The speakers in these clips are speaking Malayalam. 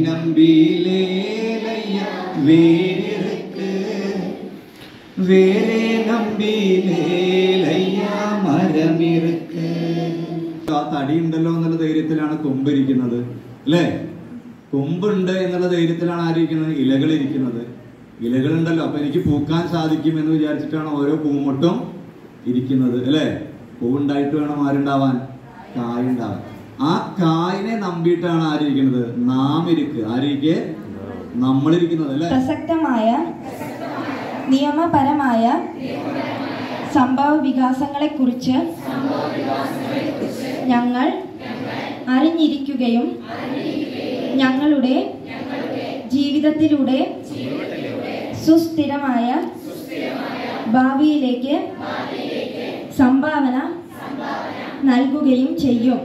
நம்பிலேலையா வேறிருக்கு, வேறே നമ്പിലേലയ്യാ മരമിருக்கு. ആ തടിയുണ്ടല്ലോ എന്നുള്ള ധൈര്യത്തിലാണ് കൊമ്പിരിക്കുന്നത് അല്ലേ? കൊമ്പുണ്ട് എന്നുള്ള ധൈര്യത്തിലാണ് ആരിക്കുന്നത്? ഇലകളിരിക്കുന്നത്. ഇലകളുണ്ടല്ലോ, അപ്പൊ എനിക്ക് പൂക്കാൻ സാധിക്കും എന്ന് വിചാരിച്ചിട്ടാണ് ഓരോ പൂമൊട്ടും ഇരിക്കുന്നത് അല്ലേ? പൂവുണ്ടായിട്ട് വേണം ആരുണ്ടാവാൻ? കായുണ്ടാവാൻ. ആ കായിനെ നമ്പിയിട്ടാണ് ആരിക്കുന്നത്? നാം ഇരിക്കുക. ആരിക്കെ? നമ്മളിരിക്കുന്നത് അല്ലേ? പ്രസക്തമായ നിയമപരമായ സംഭവ വികാസങ്ങളെ കുറിച്ച് ഞങ്ങൾ അറിഞ്ഞിരിക്കുകയും ഞങ്ങളുടെ ജീവിതത്തിലൂടെ സുസ്ഥിരമായ ഭാവിയിലേക്ക് സംഭാവന നൽകുകയും ചെയ്യും.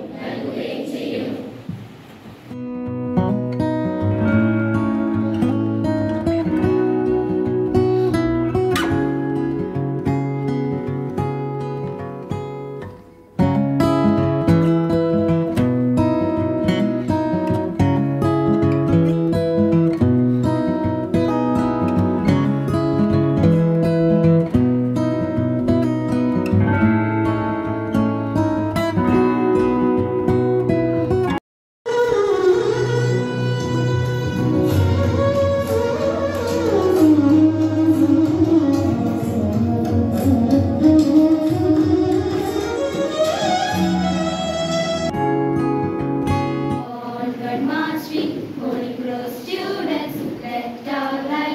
Holy Cross students, let our light